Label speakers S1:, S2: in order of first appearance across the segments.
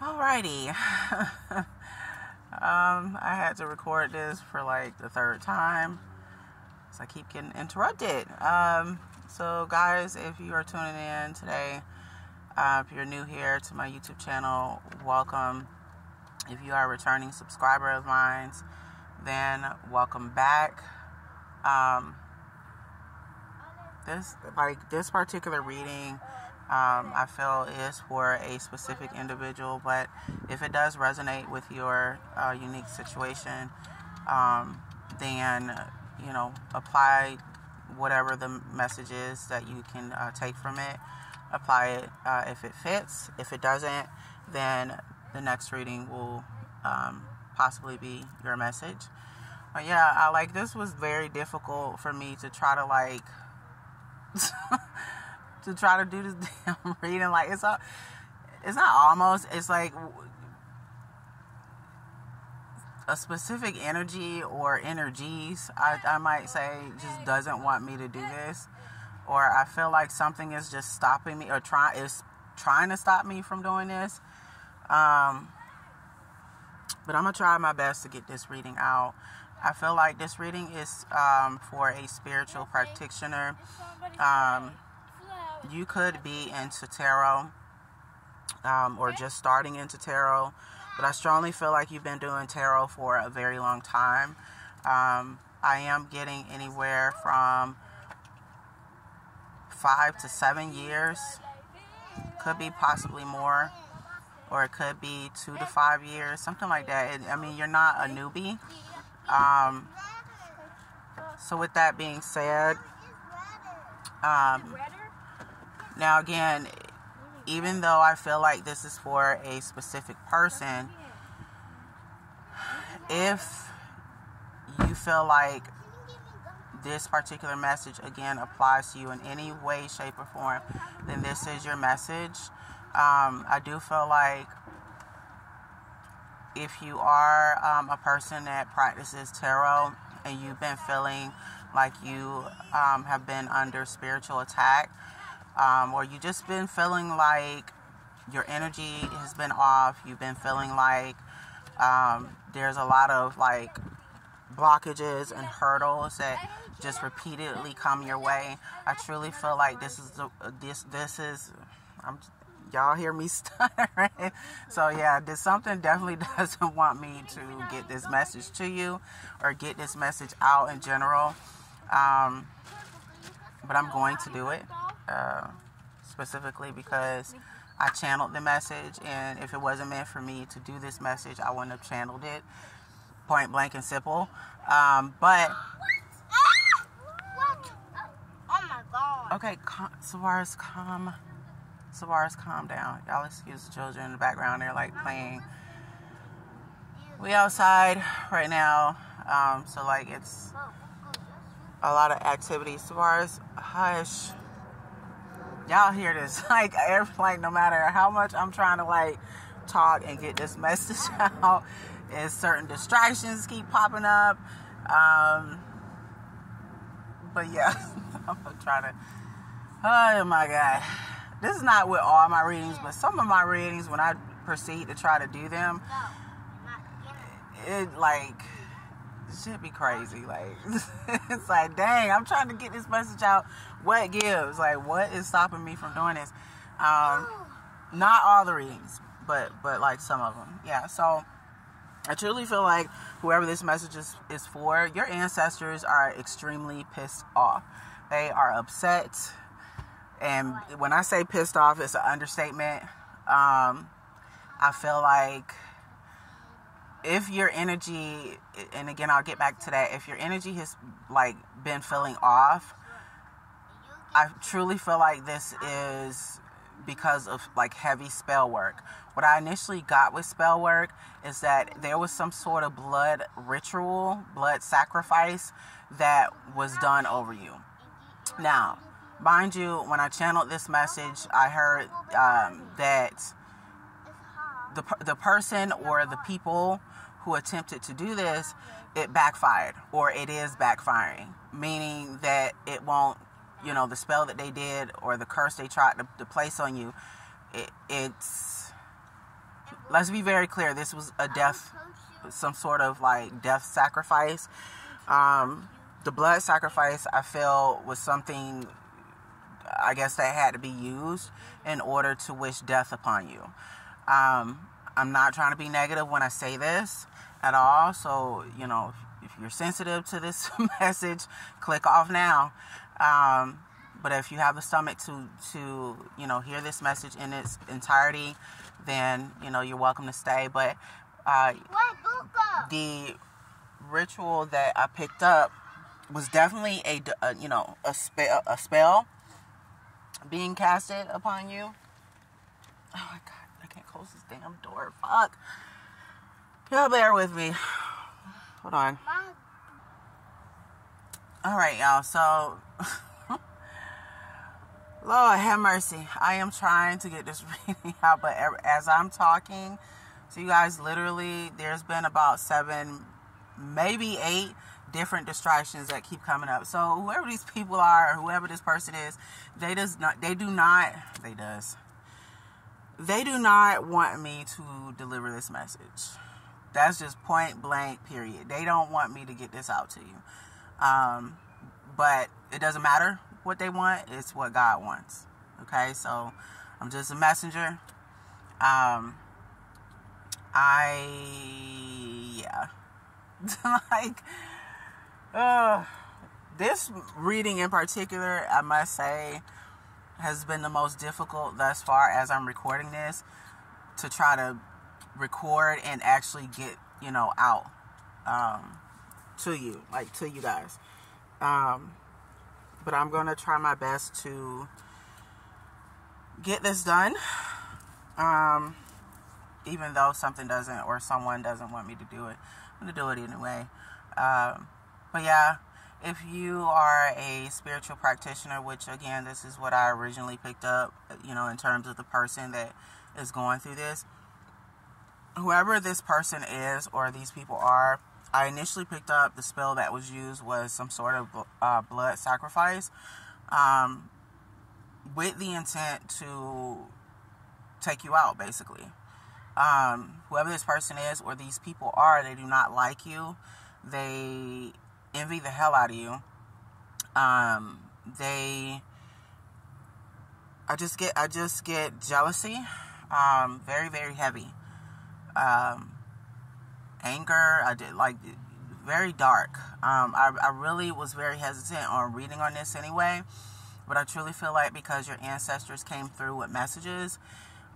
S1: Alrighty. I had to record this for like the third time, so I keep getting interrupted. So guys, if you are tuning in today, if you're new here to my YouTube channel, welcome. If you are a returning subscriber of mine, then welcome back. This particular reading, I feel is for a specific individual, but if it does resonate with your unique situation, then apply whatever the message is that you can take from it. Apply it if it fits. If it doesn't, then the next reading will possibly be your message. But yeah, this was very difficult for me to try to to try to do this damn reading. It's not almost, it's like a specific energy or energies, I might say, just doesn't want me to do this, or I feel like something is just stopping me, or is trying to stop me from doing this. But I'm gonna try my best to get this reading out. I feel like this reading is for a spiritual practitioner. You could be into tarot, or just starting into tarot, but I strongly feel like you've been doing tarot for a very long time. I am getting anywhere from 5 to 7 years. Could be possibly more, or it could be 2 to 5 years, something like that. You're not a newbie. So with that being said, now again, even though I feel like this is for a specific person, if you feel like this particular message again applies to you in any way, shape, or form, then this is your message. I do feel like if you are a person that practices tarot and you've been feeling like you have been under spiritual attack, or you just been feeling like your energy has been off, you've been feeling like there's a lot of blockages and hurdles that just repeatedly come your way, I truly feel like this is y'all hear me stuttering. So yeah, something definitely doesn't want me to get this message to you or get this message out in general. But I'm going to do it, specifically because I channeled the message, and if it wasn't meant for me to do this message, I wouldn't have channeled it, point blank and simple. But oh my God. Okay, Savaris, calm down. Y'all excuse the children in the background. They're playing. We outside right now. So it's a lot of activities. Savaris, hush. Y'all hear this. No matter how much I'm trying to talk and get this message out, is certain distractions keep popping up. But yeah, I'm gonna try to. Oh my God. This is not with all my readings, but some of my readings, when I proceed to try to do them, it should be crazy. It's dang, I'm trying to get this message out. What gives? What is stopping me from doing this? Not all the readings, but some of them. Yeah, so I truly feel like whoever this message is for, your ancestors are extremely pissed off. They are upset. And when I say pissed off, it's an understatement. I feel like if your energy, and again, I'll get back to that, if your energy has been feeling off, I truly feel like this is because of heavy spell work. What I initially got with spell work is that there was some sort of blood ritual, blood sacrifice that was done over you. Now, mind you, when I channeled this message, I heard that the person or the people who attempted to do this, it backfired, or it is backfiring, meaning that it won't, the spell that they did or the curse they tried to place on you, it's let's be very clear. This was a death, some sort of like death sacrifice. The blood sacrifice, I feel, was something, I guess, that had to be used in order to wish death upon you. I'm not trying to be negative when I say this at all. So, you know, if you're sensitive to this message, click off now. But if you have the stomach to you know, hear this message in its entirety, then, you know, you're welcome to stay. But the ritual that I picked up was definitely a spell being casted upon you. Oh my God, I can't close this damn door. Fuck. Y'all bear with me. Hold on. Alright, y'all. So, Lord have mercy. I am trying to get this reading out, but as I'm talking to you guys, literally, there's been about 7, maybe 8 different distractions that keep coming up. So whoever these people are, or whoever this person is, they do not want me to deliver this message. That's just point blank, period. They don't want me to get this out to you. But it doesn't matter what they want. It's what God wants. Okay, so I'm just a messenger. This reading in particular, I must say, has been the most difficult thus far as I'm recording this, to try to record and actually get, you know, out to you, like to you guys. But I'm going to try my best to get this done, even though something doesn't, or someone doesn't want me to do it. I'm going to do it anyway. But yeah, if you are a spiritual practitioner, which again, this is what I originally picked up, you know, in terms of the person that is going through this, whoever this person is, or these people are, I initially picked up the spell that was used was some sort of blood sacrifice, with the intent to take you out, basically. Whoever this person is, or these people are, they do not like you. They envy the hell out of you. I just get jealousy, very, very heavy. Anger, very dark. I really was very hesitant on reading on this anyway, but I truly feel like because your ancestors came through with messages,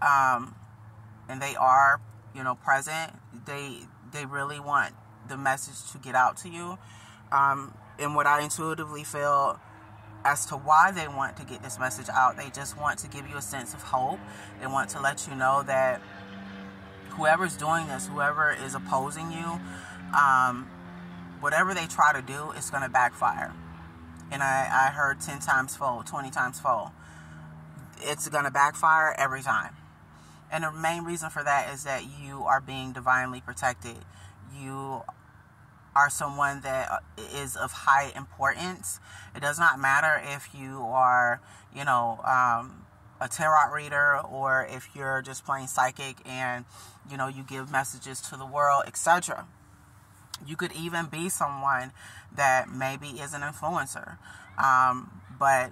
S1: and they are, you know, present, they really want the message to get out to you. And what I intuitively feel as to why they want to get this message out, they just want to give you a sense of hope. They want to let you know that whoever's doing this, whoever is opposing you, whatever they try to do, it's going to backfire. And I heard 10 times fold, 20 times fold. It's going to backfire every time. And the main reason for that is that you are being divinely protected. You are someone that is of high importance. It does not matter if you are, you know, a tarot reader, or if you're just plain psychic and, you know, you give messages to the world, etc. You could even be someone that maybe is an influencer. But,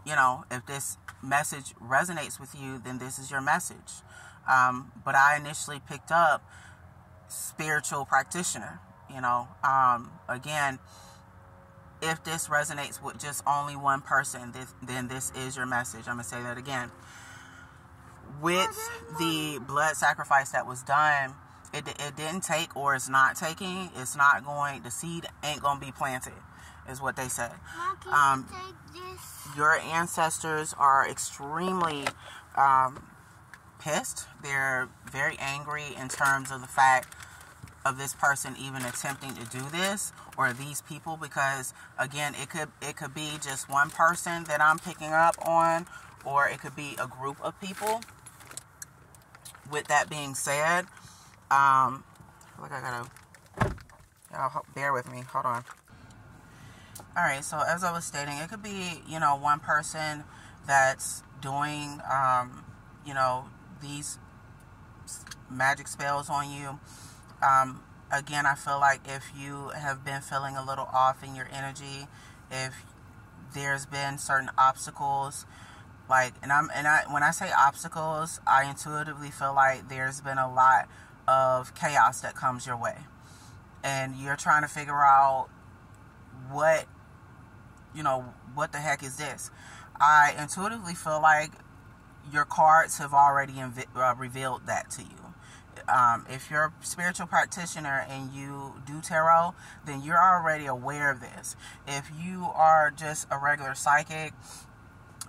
S1: you know, if this message resonates with you, then this is your message. But I initially picked up spiritual practitioner, you know. Again, if this resonates with just only one person, then this is your message. I'm going to say that again. With the blood sacrifice that was done, it didn't take, or it's not taking, it's not going, the seed ain't going to be planted, is what they said. Your ancestors are extremely pissed. They're very angry in terms of the fact of this person even attempting to do this, or these people, because again, it could be just one person that I'm picking up on, or it could be a group of people. With that being said, I feel like I gotta bear with me, hold on. Alright, so as I was stating, it could be, you know, one person that's doing, you know, these magic spells on you. Again, I feel like if you have been feeling a little off in your energy, if there's been certain obstacles, like, when I say obstacles, I intuitively feel like there's been a lot of chaos that comes your way, and you're trying to figure out what the heck is this. I intuitively feel like your cards have already revealed that to you. If you're a spiritual practitioner and you do tarot, then you're already aware of this. If you are just a regular psychic,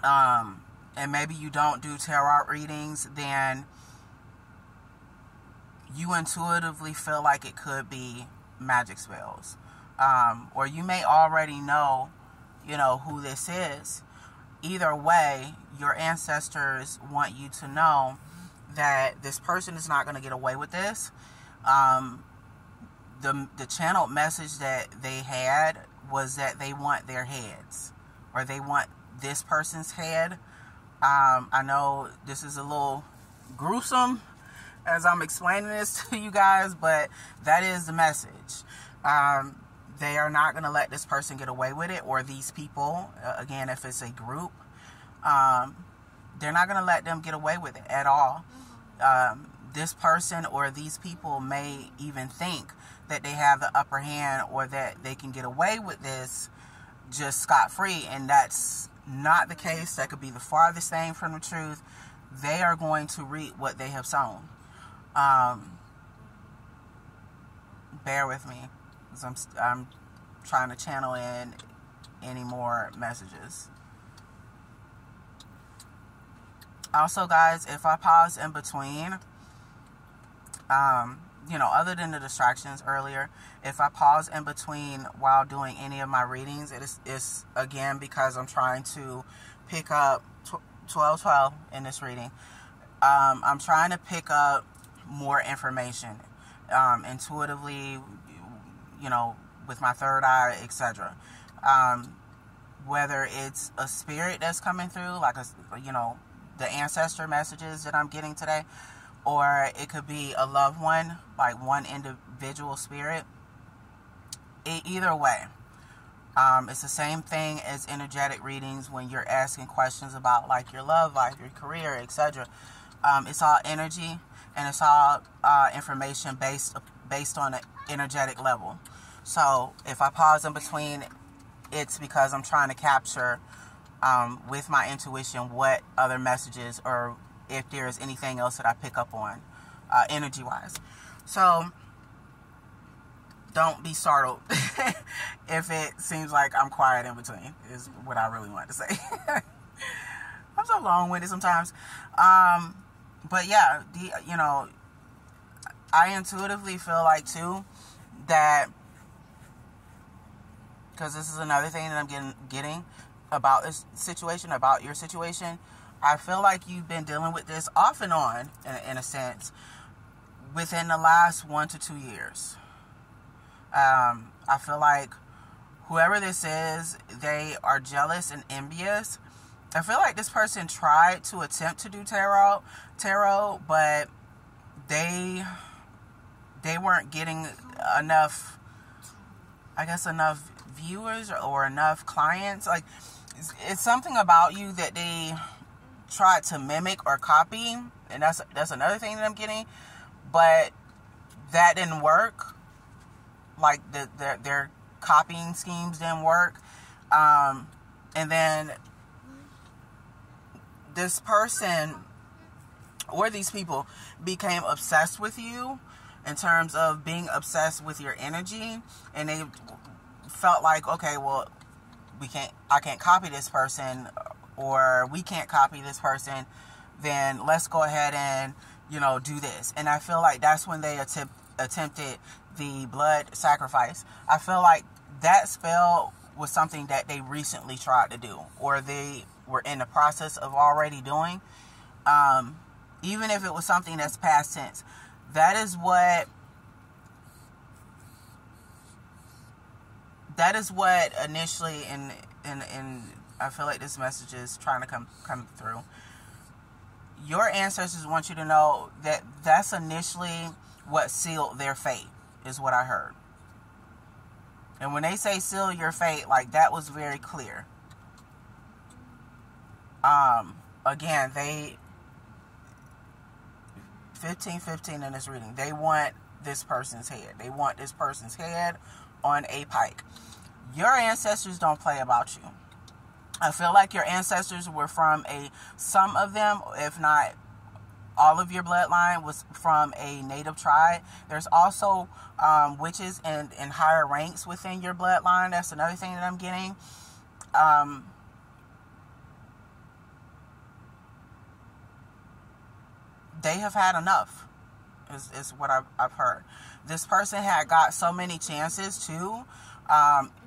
S1: and maybe you don't do tarot readings, then you intuitively feel like it could be magic spells. Or you may already know, who this is. Either way, your ancestors want you to know that this person is not going to get away with this. The channeled message that they had was that they want their heads, or they want this person's head. I know this is a little gruesome as I'm explaining this to you guys, but that is the message. They are not going to let this person get away with it, or these people, again, if it's a group, they're not going to let them get away with it at all. This person or these people may even think that they have the upper hand, or that they can get away with this just scot-free, and that's not the case. That could be the farthest thing from the truth. They are going to reap what they have sown. Bear with me, because I'm trying to channel in any more messages. Also, guys, if I pause in between, other than the distractions earlier, if I pause in between while doing any of my readings, it's again because I'm trying to pick up 1212 in this reading. I'm trying to pick up more information, intuitively, with my third eye, etc. Whether it's a spirit that's coming through, like the ancestor messages that I'm getting today, or it could be a loved one, like one individual spirit. Either way, it's the same thing as energetic readings when you're asking questions about like your love life, your career, etc. It's all energy, and it's all information based on an energetic level. So if I pause in between, it's because I'm trying to capture with my intuition what other messages, or if there's anything else that I pick up on energy wise. So don't be startled if it seems like I'm quiet in between, is what I really want to say. I'm so long-winded sometimes. But yeah, I intuitively feel like too that, because this is another thing that I'm getting about this situation, about your situation, I feel like you've been dealing with this off and on, in a sense, within the last 1 to 2 years. I feel like whoever this is, they are jealous and envious. I feel like this person tried to attempt to do tarot, but they weren't getting enough viewers or enough clients. Like, it's something about you that they tried to mimic or copy, and that's another thing that I'm getting, but that didn't work. Like, their copying schemes didn't work. And then this person or these people became obsessed with you, in terms of being obsessed with your energy, and they felt like, okay, well, I can't copy this person, or we can't copy this person, then let's go ahead and do this. And I feel like that's when they attempted the blood sacrifice. I feel like that spell was something that they recently tried to do, or they were in the process of already doing. Even if it was something that's past tense, that is what initially, and I feel like this message is trying to come through. your ancestors want you to know that that's initially what sealed their fate, is what I heard. And when they say seal your fate, like, that was very clear. Again, they 15 in this reading, they want this person's head. They want this person's head on a pike. Your ancestors don't play about you. I feel like your ancestors were from some of them, if not all of your bloodline, was from a native tribe. There's also witches in higher ranks within your bloodline. That's another thing that I'm getting. They have had enough, is what I've heard. This person had got so many chances too,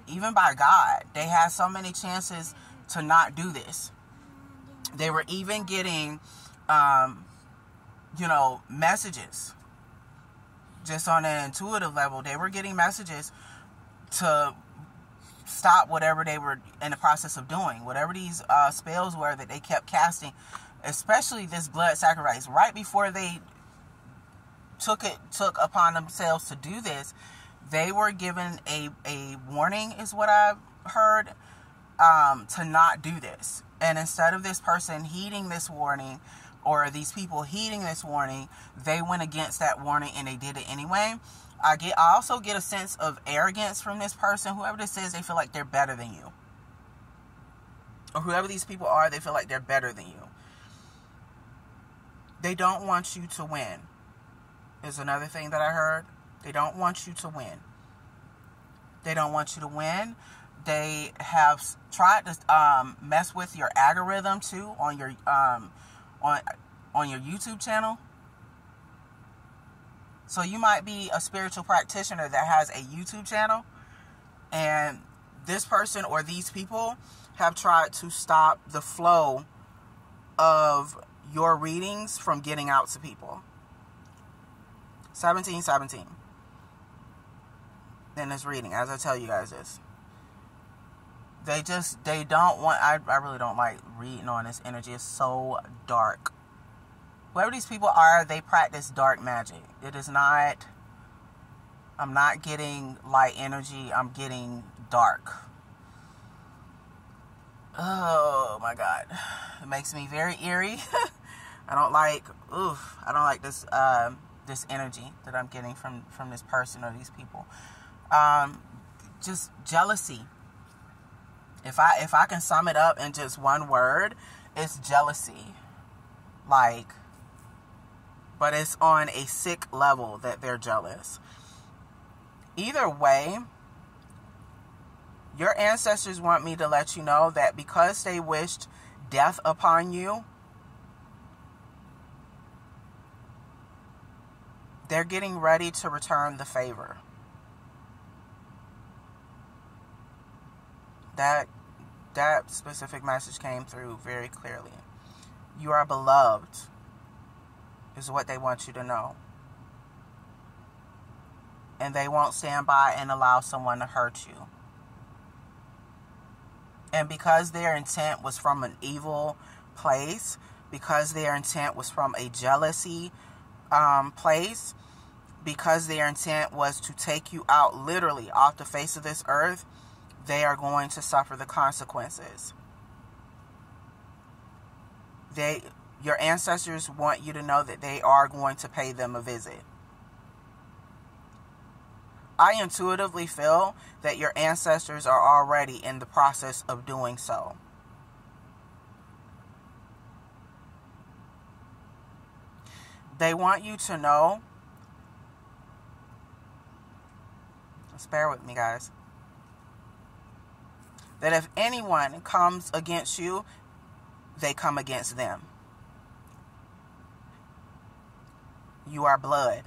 S1: even by God. They had so many chances to not do this. They were even getting, messages. Just on an intuitive level, they were getting messages to stop whatever they were in the process of doing. Whatever these spells were that they kept casting, especially this blood sacrifice. Right before they took upon themselves to do this, they were given a warning, is what I've heard, to not do this. And instead of this person heeding this warning, or these people heeding this warning, they went against that warning and they did it anyway. I also get a sense of arrogance from this person. Whoever this is, they feel like they're better than you. Or whoever these people are, they feel like they're better than you. They don't want you to win, is another thing that I heard. They don't want you to win. They don't want you to win. They have tried to mess with your algorithm too on your on your YouTube channel. So you might be a spiritual practitioner that has a YouTube channel, and this person or these people have tried to stop the flow of your readings from getting out to people. 17 in this reading, as I tell you guys this. They don't want, I really don't like reading on this energy. It's so dark. Whoever these people are, they practice dark magic. It is not, I'm not getting light energy, I'm getting dark. Oh my God. It makes me very eerie. I don't like this this energy that I'm getting from this person or these people. Just jealousy. If I can sum it up in just one word, it's jealousy. But it's on a sick level that they're jealous. Either way, your ancestors want me to let you know that because they wished death upon you, they're getting ready to return the favor. That specific message came through very clearly. You are beloved, is what they want you to know. And they won't stand by and allow someone to hurt you. And because their intent was from an evil place, because their intent was from a jealousy place, because their intent was to take you out literally off the face of this earth, they are going to suffer the consequences. Your ancestors want you to know that they are going to pay them a visit. I intuitively feel that your ancestors are already in the process of doing so. They want you to know, just bear with me guys, that if anyone comes against you, they come against them. You are blood.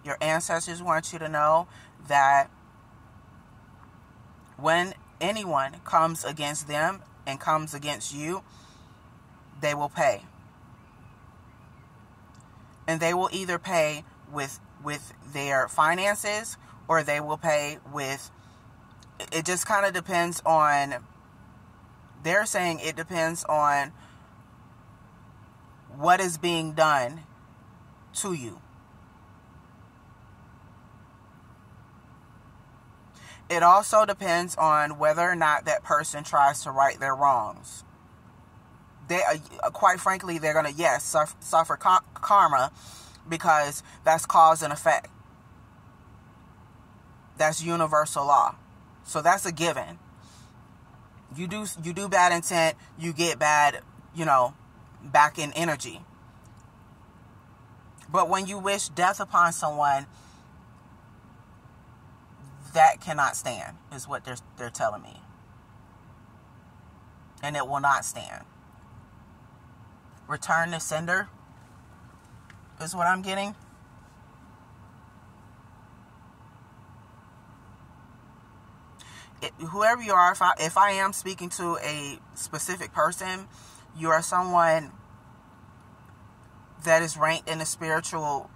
S1: Your ancestors want you to know that when anyone comes against them and comes against you, they will pay. And they will either pay with their finances, or they will pay with, it just kind of depends on They're saying it depends on what is being done to you. It also depends on whether or not that person tries to right their wrongs. They, quite frankly, they're going to, yes, suffer karma, because that's cause and effect. That's universal law. So that's a given. You do bad intent, you get bad, back in energy. But when you wish death upon someone, that cannot stand, is what they're telling me. And it will not stand. Return to sender is what I'm getting. Whoever you are, if I am speaking to a specific person, you are someone that is ranked in the spiritual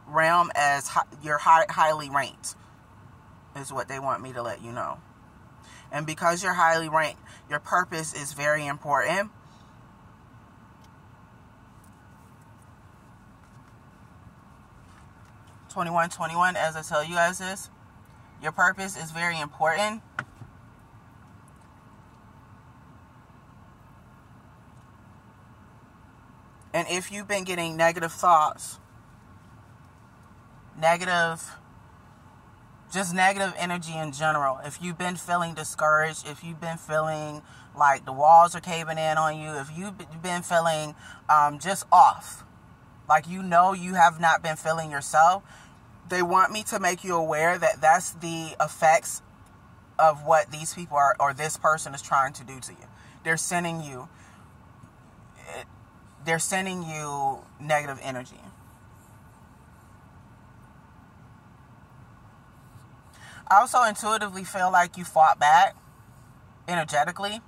S1: realm as you're highly ranked, is what they want me to let you know. And because you're highly ranked, your purpose is very important. (21:21), as I tell you guys this, your purpose is very important. And if you've been getting negative thoughts, negative energy in general, if you've been feeling discouraged, if you've been feeling like the walls are caving in on you, if you've been feeling just off, like you have not been feeling yourself, they want me to make you aware that that's the effects of what these people are, or this person is trying to do to you. They're sending you negative energy. I also intuitively feel like you fought back energetically.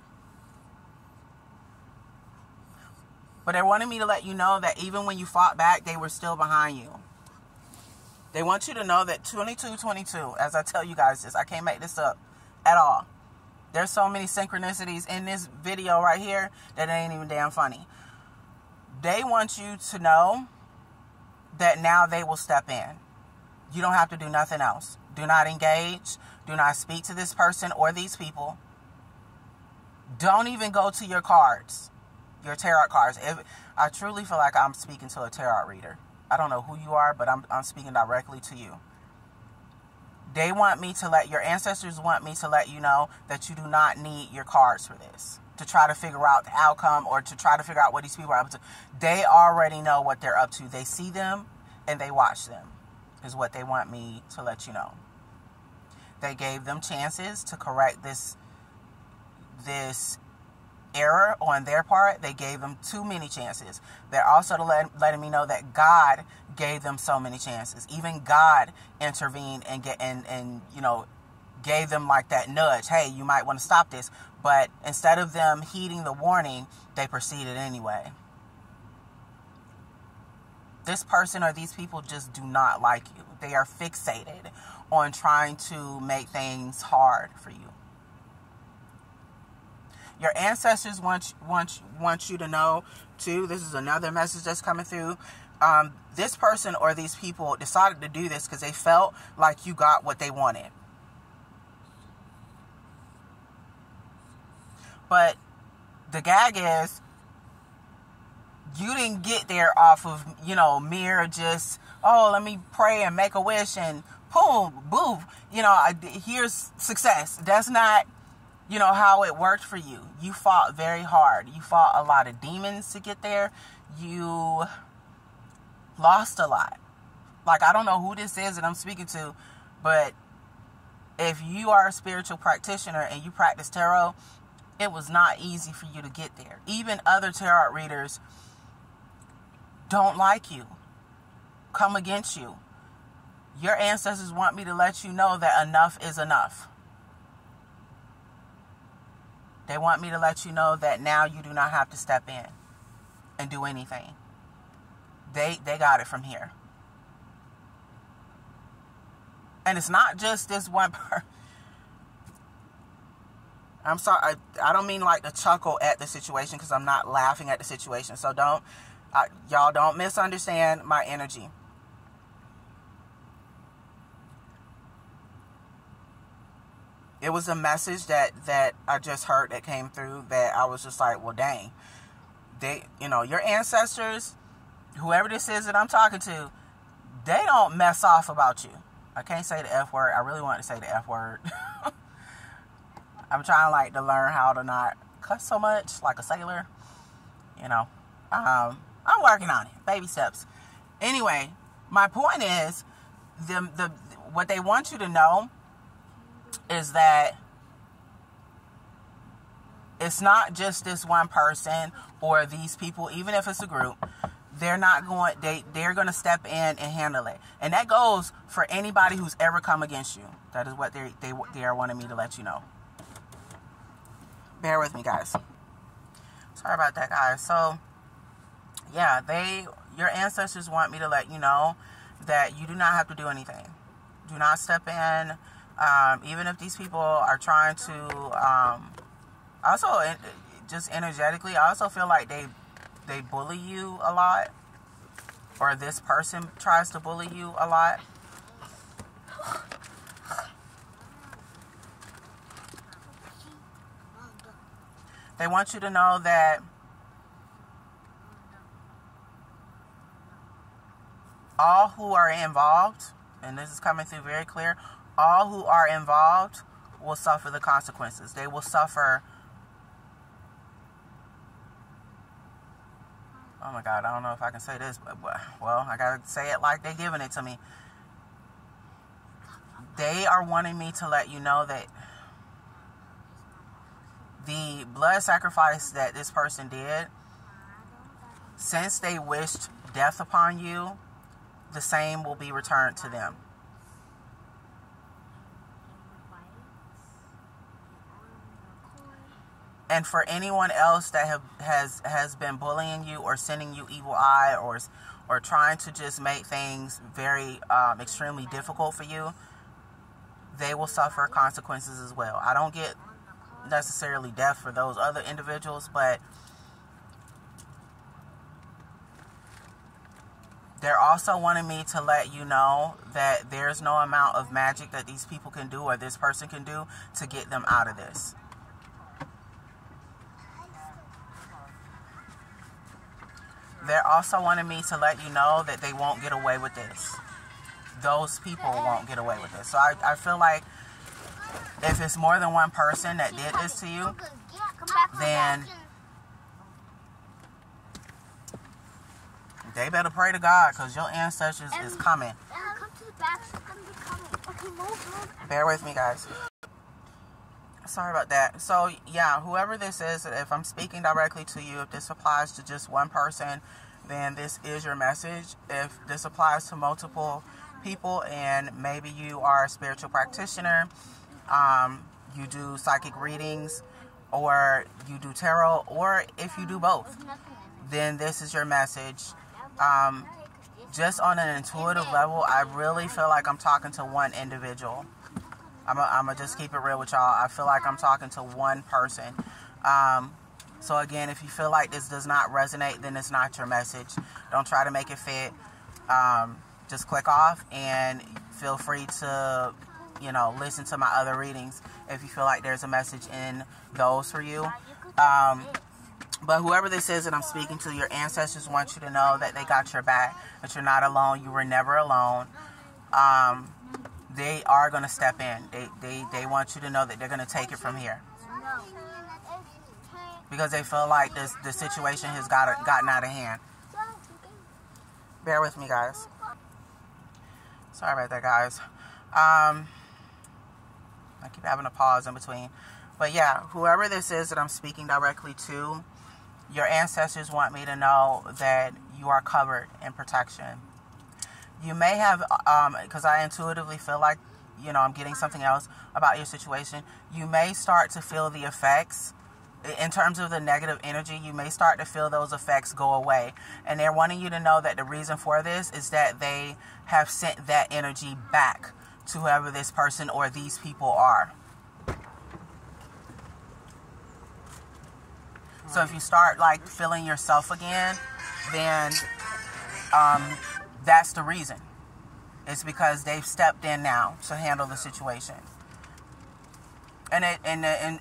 S1: But they wanted me to let you know that even when you fought back, they were still behind you. They want you to know that 2222, as I tell you guys this, I can't make this up at all. There's so many synchronicities in this video right here that it ain't even damn funny. They want you to know that now they will step in. You don't have to do nothing else. Do not engage. Do not speak to this person or these people. Don't even go to your cards, your tarot cards. I truly feel like I'm speaking to a tarot reader. I don't know who you are, but I'm speaking directly to you. They want me to your ancestors want me to let you know that you do not need your cards for this, to try to figure out the outcome or to try to figure out what these people are up to. They already know what they're up to. They see them and they watch them, is what they want me to let you know. They gave them chances to correct this error on their part. They gave them too many chances. They're also letting me know that God gave them so many chances. Even God intervened and gave them like that nudge. Hey, you might want to stop this. But instead of them heeding the warning, they proceeded anyway. This person or these people just do not like you. They are fixated on trying to make things hard for you. Your ancestors want you to know, too, this is another message that's coming through. This person or these people decided to do this because they felt like you got what they wanted. But the gag is, you didn't get there off of, mere just, let me pray and make a wish and boom, boom, here's success. That's not, how it worked for you. You fought very hard. You fought a lot of demons to get there. You lost a lot. Like, I don't know who this is that I'm speaking to, but if you are a spiritual practitioner and you practice tarot, it was not easy for you to get there. Even other tarot readers don't like you, come against you. Your ancestors want me to let you know that enough is enough. They want me to let you know that now you do not have to step in and do anything. They got it from here. And it's not just this one person. I'm sorry, I don't mean like to chuckle at the situation, because I'm not laughing at the situation. So y'all don't misunderstand my energy. It was a message that I just heard that came through that I was just like, well, dang. Your ancestors, whoever this is that I'm talking to, they don't mess off about you. I can't say the F word. I really want to say the F word. I'm trying to learn how to not cuss so much like a sailor. I'm working on it. Baby steps. Anyway, my point is, what they want you to know is that it's not just this one person or these people, even if it's a group. They're going to step in and handle it. And that goes for anybody who's ever come against you. That is what they are wanting me to let you know. Bear with me, guys. Sorry about that, guys. So, yeah, your ancestors want me to let you know that you do not have to do anything. Do not step in. Even if these people are trying to, also, just energetically, I also feel like they bully you a lot, or this person tries to bully you a lot. They want you to know that all who are involved, and this is coming through very clear, all who are involved will suffer the consequences. They will suffer. Oh my God, I don't know if I can say this, but well, I gotta say it like they're giving it to me. They are wanting me to let you know that the blood sacrifice that this person did, since they wished death upon you, the same will be returned to them. And for anyone else that has been bullying you or sending you evil eye or trying to just make things very extremely difficult for you, they will suffer consequences as well. I don't get necessarily death for those other individuals, but they're also wanting me to let you know that there's no amount of magic that these people can do or this person can do to get them out of this. They're also wanting me to let you know that they won't get away with this. Those people won't get away with this. So I feel like if it's more than one person that did this to you, then they better pray to God, because your ancestors is coming. Bear with me, guys. Sorry about that. So, yeah, whoever this is, if I'm speaking directly to you, if this applies to just one person, then this is your message. If this applies to multiple people, and maybe you are a spiritual practitioner, you do psychic readings, or you do tarot, or if you do both, then this is your message. Just on an intuitive level, I really feel like I'm talking to one individual. I'm going to just keep it real with y'all. I feel like I'm talking to one person. So again, if you feel like this does not resonate, then it's not your message. Don't try to make it fit. Just click off and feel free to, listen to my other readings if you feel like there's a message in those for you. But whoever this is that I'm speaking to, your ancestors want you to know that they got your back, that you're not alone. You were never alone. They are going to step in. They want you to know that they're going to take it from here, because they feel like the situation has gotten out of hand. Bear with me, guys. Sorry about that, guys. I keep having a pause in between. But yeah, whoever this is that I'm speaking directly to, your ancestors want me to know that you are covered in protection. You may have, because I intuitively feel like, I'm getting something else about your situation. You may start to feel the effects. In terms of the negative energy, you may start to feel those effects go away. And they're wanting you to know that the reason for this is that they have sent that energy back to whoever this person or these people are. So if you start like feeling yourself again, then that's the reason. It's because they've stepped in now to handle the situation. And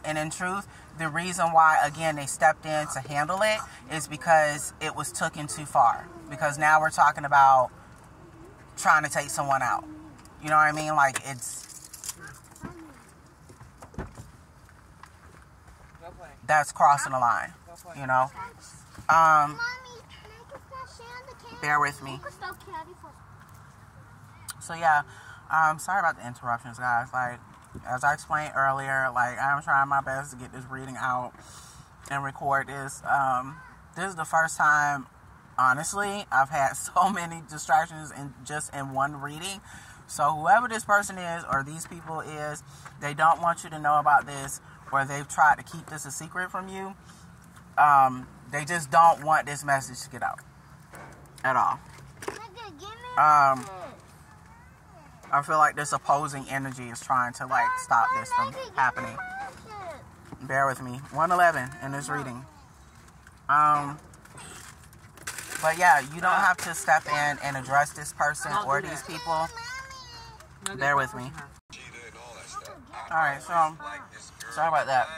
S1: in truth, the reason why, again, they stepped in to handle it is because it was taken too far. Because now we're talking about trying to take someone out. You know what I mean? Like, that's crossing the line, you know? Bear with me. So, yeah, sorry about the interruptions, guys. Like, as I explained earlier, like, I'm trying my best to get this reading out and record this. This is the first time, honestly, I've had so many distractions in one reading. So whoever this person is or these people is, they don't want you to know about this, or they've tried to keep this a secret from you. They just don't want this message to get out at all. I feel like this opposing energy is trying to, like, stop this from happening. Bear with me. 111 in this reading. But yeah, you don't have to step in and address this person or these people. Bear with me. Alright, so, sorry about that.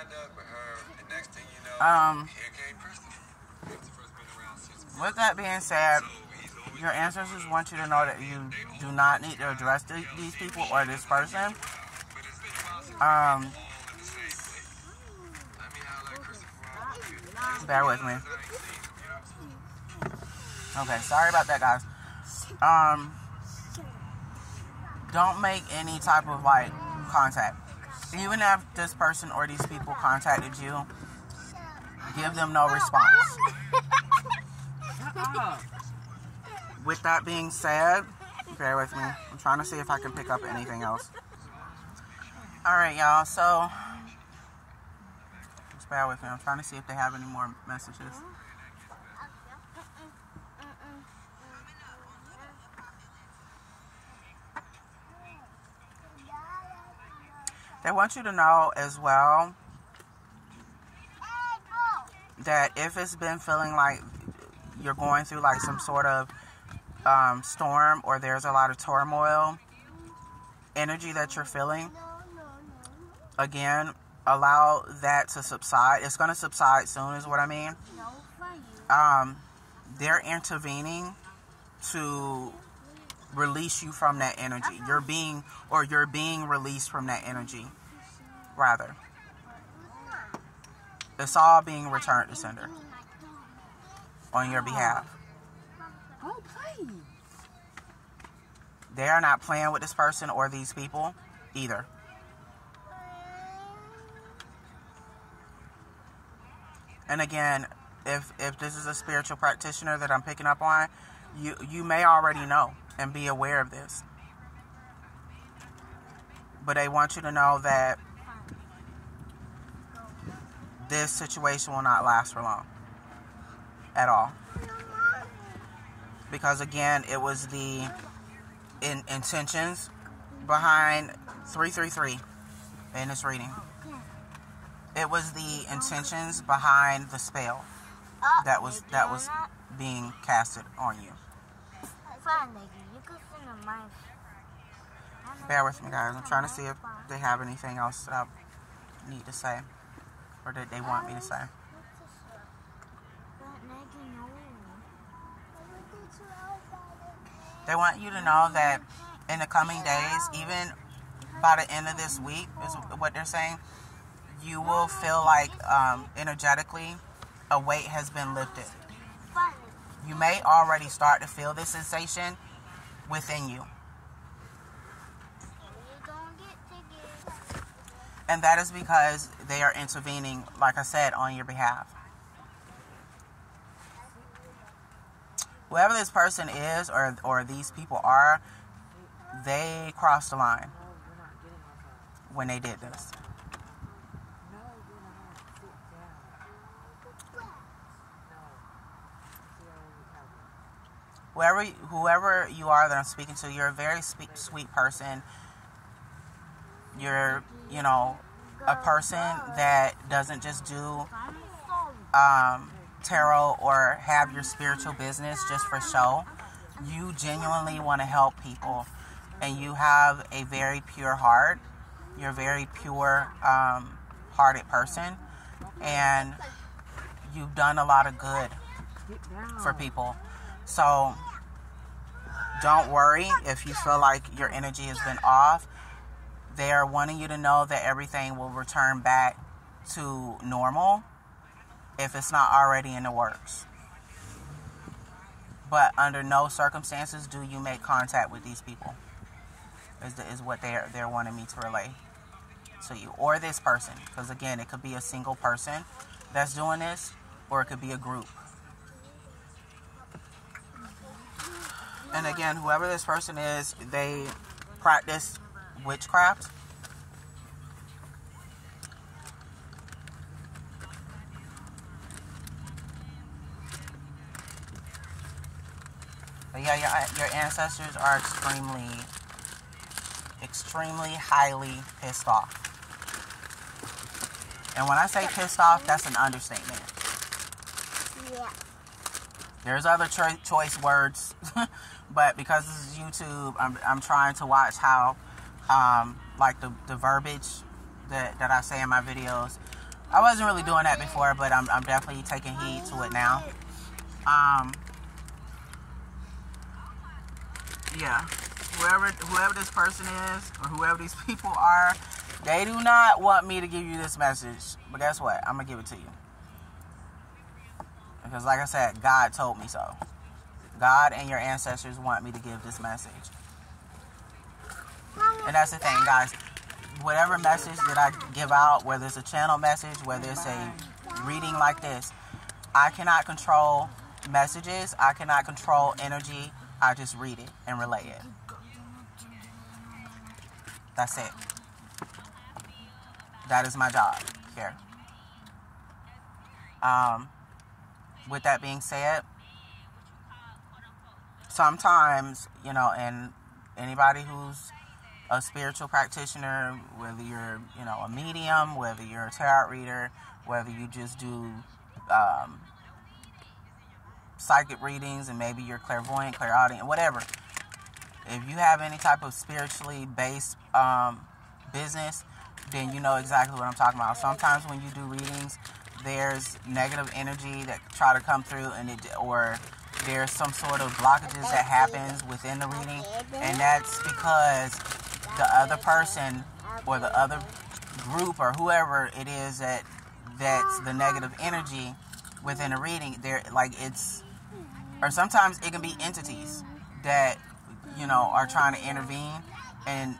S1: With that being said, your ancestors want you to know that you do not need to address these people or this person. Bear with me. Okay, sorry about that, guys. Don't make any type of, like, contact. Even if this person or these people contacted you, give them no response. With that being said, bear with me. I'm trying to see if I can pick up anything else. Alright, y'all, so just bear with me. I'm trying to see if they have any more messages. They want you to know as well that if it's been feeling like you're going through like some sort of storm, or there's a lot of turmoil energy that you're feeling, again, allow that to subside. It's going to subside soon is what I mean. They're intervening to release you from that energy. You're being released from that energy, rather. It's all being returned to sender on your behalf. They are not playing with this person or these people either. And again, if this is a spiritual practitioner that I'm picking up on, you may already know and be aware of this. But they want you to know that this situation will not last for long at all. Because again, it was the intentions behind 333 in this reading. It was the intentions behind the spell that was being casted on you. Bear with me, guys. I'm trying to see if they have anything else that I need to say, or that they want me to say. They want you to know that in the coming days, even by the end of this week, is what they're saying, you will feel like energetically a weight has been lifted. You may already start to feel this sensation within you. And that is because they are intervening, like I said, on your behalf. Whoever this person is or these people are, they crossed the line when they did this. Whoever you are that I'm speaking to, you're a very sweet person. You're, a person that doesn't just do tarot or have your spiritual business just for show. You genuinely want to help people, and you have a very pure heart. You're a very pure hearted person, and you've done a lot of good for people. So don't worry if you feel like your energy has been off. They are wanting you to know that everything will return back to normal if it's not already in the works. But under no circumstances do you make contact with these people, is what they're wanting me to relay to you, or this person, because again, it could be a single person that's doing this, or it could be a group. And again, whoever this person is, they practice witchcraft. But yeah, your ancestors are extremely highly pissed off. And when I say pissed off, that's an understatement. Yeah. There's other choice words, but because this is YouTube, I'm trying to watch how, like the verbiage that I say in my videos. I wasn't really doing that before, but I'm definitely taking heed to it now. Yeah, whoever this person is, or whoever these people are, they do not want me to give you this message. But guess what? I'm going to give it to you. Because like I said, God told me so. God and your ancestors want me to give this message. And that's the thing, guys. Whatever message that I give out, whether it's a channel message, whether it's a reading like this, I cannot control messages. I cannot control energy. I just read it and relay it. That's it. That is my job here. With that being said, sometimes, you know, and anybody who's a spiritual practitioner, whether you're, you know, a medium, whether you're a tarot reader, whether you just do psychic readings, and maybe you're clairvoyant, clairaudient, whatever. If you have any type of spiritually based business, then you know exactly what I'm talking about. Sometimes when you do readings, there's negative energy that try to come through, or there's some sort of blockages that happens within the reading, and that's because the other person or the other group or whoever it is that's the negative energy within a reading, they're like, it's, or sometimes it can be entities that, you know, are trying to intervene, and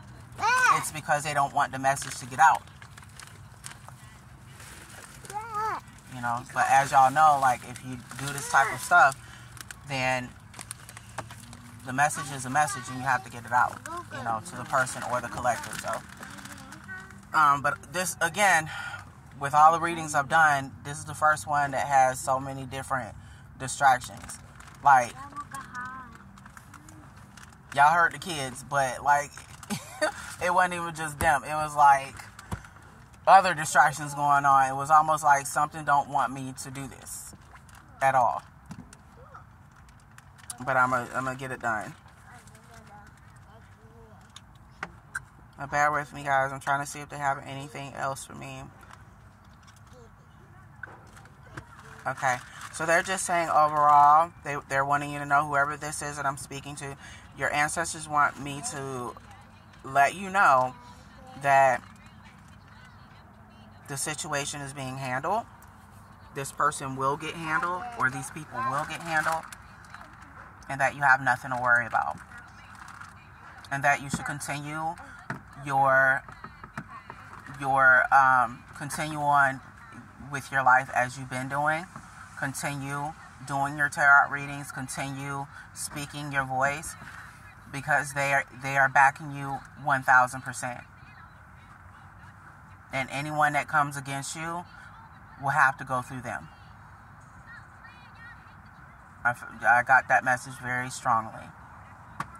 S1: it's because they don't want the message to get out. You know, but as y'all know, like, if you do this type of stuff, then the message is a message, and you have to get it out, you know, to the person or the collector. So, but this, again, with all the readings I've done, this is the first one that has so many different distractions. Like, y'all heard the kids, but like, it wasn't even just them. It was like other distractions going on. It was almost like something don't want me to do this at all. But I'm gonna get it done. Now bear with me, guys. I'm trying to see if they have anything else for me. Okay, so they're just saying overall, they're wanting you to know, whoever this is that I'm speaking to, your ancestors want me to let you know that the situation is being handled. This person will get handled, or these people will get handled, and that you have nothing to worry about. And that you should continue continue on with your life as you've been doing. Continue doing your tarot readings. Continue speaking your voice, because they are backing you 1,000%. And anyone that comes against you will have to go through them. I got that message very strongly,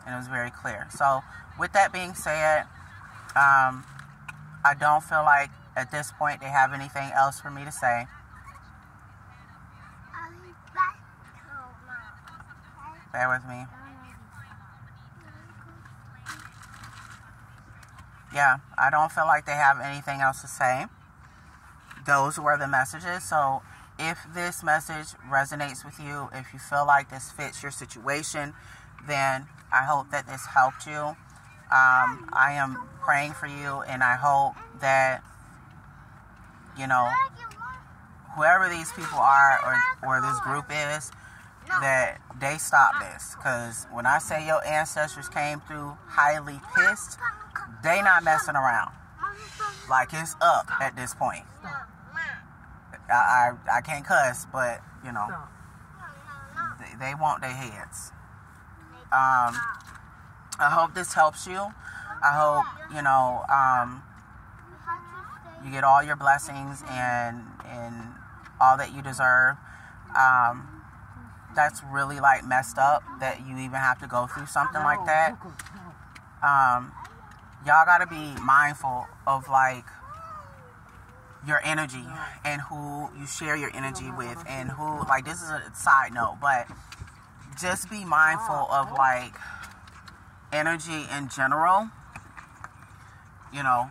S1: and it was very clear. So with that being said, I don't feel like at this point they have anything else for me to say. Bear with me. Yeah, I don't feel like they have anything else to say. Those were the messages. So if this message resonates with you, if you feel like this fits your situation, then I hope that this helped you. I am praying for you, and I hope that, you know, whoever these people are or this group is, that they stop this. Because when I say your ancestors came through highly pissed, they not messing around. Like, it's up at this point. I can't cuss, but, you know, they want their heads. I hope this helps you. I hope, you know, you get all your blessings and all that you deserve. That's really, like, messed up that you even have to go through something like that. Y'all gotta be mindful of, like, your energy and who you share your energy with, and who, like, this is a side note, but just be mindful of, like, energy in general. You know,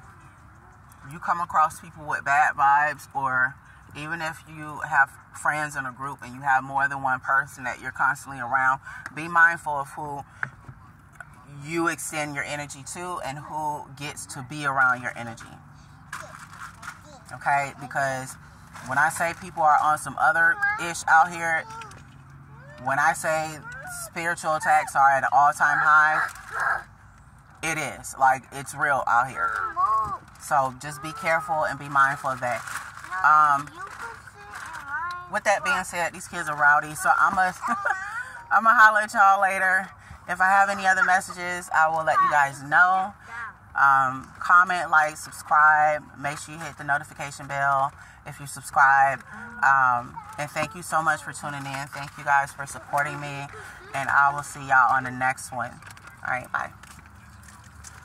S1: you come across people with bad vibes, or even if you have friends in a group and you have more than one person that you're constantly around, be mindful of who you extend your energy to and who gets to be around your energy. Okay? Because when I say people are on some other ish out here, when I say spiritual attacks are at an all-time high, it is. Like, it's real out here. So just be careful and be mindful of that. With that being said, these kids are rowdy, so I'm gonna holler at y'all later. If I have any other messages, I will let you guys know. Comment, like, subscribe. Make sure you hit the notification bell if you subscribe. And thank you so much for tuning in. Thank you guys for supporting me. And I will see y'all on the next one. All right, bye.